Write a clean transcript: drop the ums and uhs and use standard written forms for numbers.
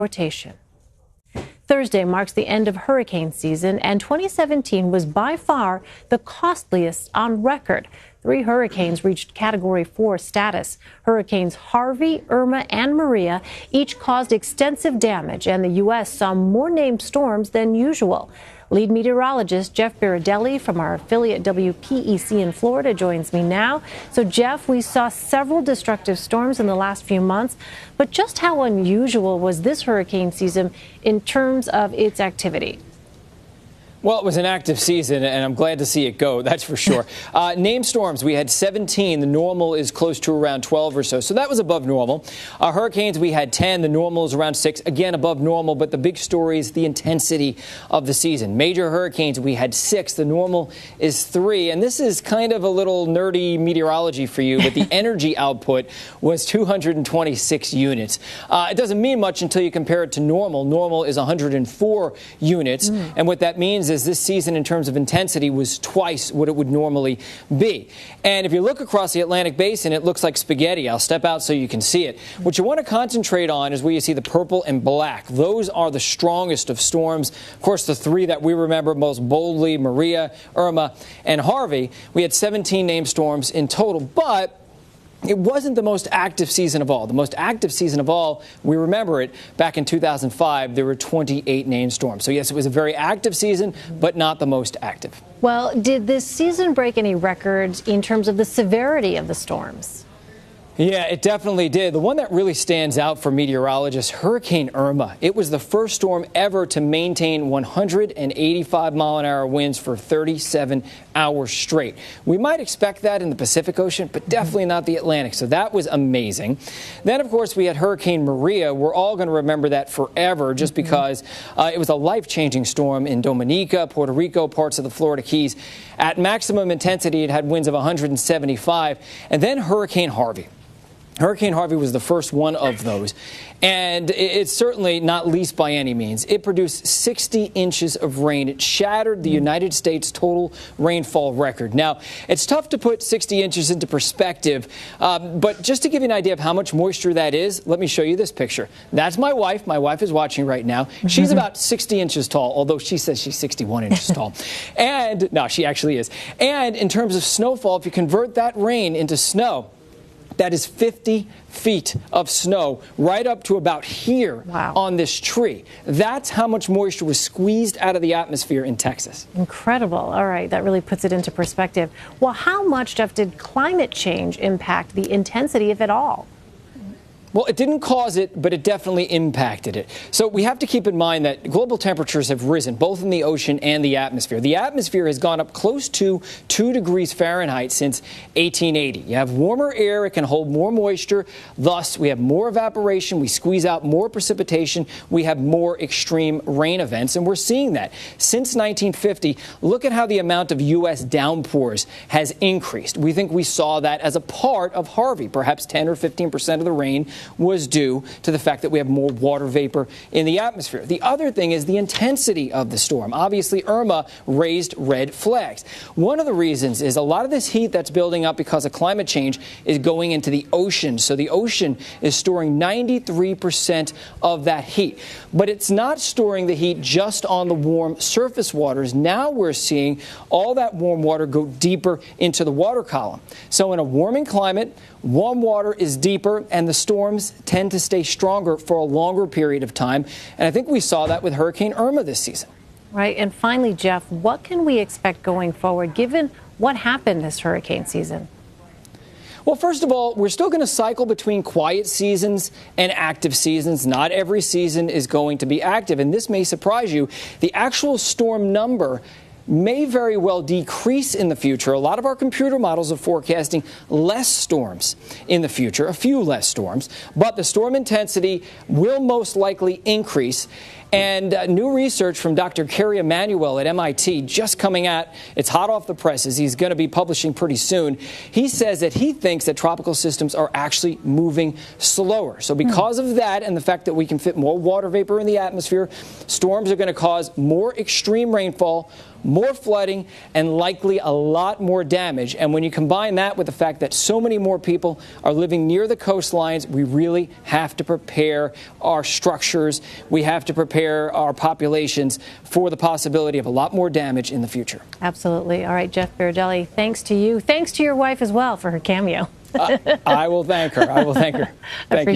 rotation. Thursday marks the end of hurricane season, and 2017 was by far the costliest on record. 3 hurricanes reached Category 4 status. Hurricanes Harvey, Irma, and Maria each caused extensive damage, and the U.S. saw more named storms than usual. Lead meteorologist Jeff Biradelli from our affiliate WPEC in Florida joins me now. So, Jeff, we saw several destructive storms in the last few months, but just how unusual was this hurricane season in terms of its activity? Well, it was an active season, and I'm glad to see it go, that's for sure. Named storms, we had 17. The normal is close to around 12 or so that was above normal. Hurricanes, we had 10. The normal is around 6, again above normal, but the big story is the intensity of the season. Major hurricanes, we had 6. The normal is 3, and this is kind of a little nerdy meteorology for you, but the energy output was 226 units. It doesn't mean much until you compare it to normal. Normal is 104 units, and what that means is this season in terms of intensity was twice what it would normally be. And if you look across the Atlantic Basin, it looks like spaghetti. I'll step out so you can see it. What you want to concentrate on is where you see the purple and black. Those are the strongest of storms. Of course, the 3 that we remember most boldly, Maria, Irma, and Harvey. We had 17 named storms in total, but it wasn't the most active season of all. The most active season of all, we remember it, back in 2005, there were 28 named storms. So, yes, it was a very active season, but not the most active. Well, did this season break any records in terms of the severity of the storms? Yeah, it definitely did. The one that really stands out for meteorologists, Hurricane Irma. It was the first storm ever to maintain 185-mile-an-hour winds for 37 hours straight. We might expect that in the Pacific Ocean, but definitely not the Atlantic. So that was amazing. Then, of course, we had Hurricane Maria. We're all going to remember that forever just because it was a life-changing storm in Dominica, Puerto Rico, parts of the Florida Keys. At maximum intensity, it had winds of 175. And then Hurricane Harvey. Hurricane Harvey was the first one of those, and it's certainly not least by any means. It produced 60 inches of rain. It shattered the United States total rainfall record. Now, it's tough to put 60 inches into perspective, but just to give you an idea of how much moisture that is, let me show you this picture. That's my wife. My wife is watching right now. She's about 60 inches tall, although she says she's 61 inches tall. And, no, she actually is. And in terms of snowfall, if you convert that rain into snow, that is 50 feet of snow right up to about here on this tree. That's how much moisture was squeezed out of the atmosphere in Texas. Incredible. All right. That really puts it into perspective. Well, how much, Jeff, did climate change impact the intensity, if at all? Well, it didn't cause it, but it definitely impacted it. So we have to keep in mind that global temperatures have risen, both in the ocean and the atmosphere. The atmosphere has gone up close to 2 degrees Fahrenheit since 1880. You have warmer air, it can hold more moisture. Thus, we have more evaporation. We squeeze out more precipitation. We have more extreme rain events, and we're seeing that. Since 1950, look at how the amount of U.S. downpours has increased. We think we saw that as a part of Harvey. Perhaps 10 or 15% of the rain was due to the fact that we have more water vapor in the atmosphere. The other thing is the intensity of the storm. Obviously, Irma raised red flags. One of the reasons is a lot of this heat that's building up because of climate change is going into the ocean. So the ocean is storing 93% of that heat. But it's not storing the heat just on the warm surface waters. Now we're seeing all that warm water go deeper into the water column. So in a warming climate, warm water is deeper and the storms tend to stay stronger for a longer period of time. And I think we saw that with Hurricane Irma this season. Right. And finally, Jeff, what can we expect going forward, given what happened this hurricane season? Well, first of all, we're still going to cycle between quiet seasons and active seasons. Not every season is going to be active, and this may surprise you. The actual storm number may very well decrease in the future. A lot of our computer models are forecasting less storms in the future, a few less storms, but the storm intensity will most likely increase. And new research from Dr. Kerry Emanuel at MIT just coming out. It's hot off the presses. He's going to be publishing pretty soon. He says that he thinks that tropical systems are actually moving slower. So because of that and the fact that we can fit more water vapor in the atmosphere, storms are going to cause more extreme rainfall, more flooding, and likely a lot more damage. And when you combine that with the fact that so many more people are living near the coastlines, we really have to prepare our structures. We have to prepare our populations for the possibility of a lot more damage in the future. Absolutely. All right, Jeff Berardelli, thanks to you. Thanks to your wife as well for her cameo. I will thank her. I will thank her. Thank you.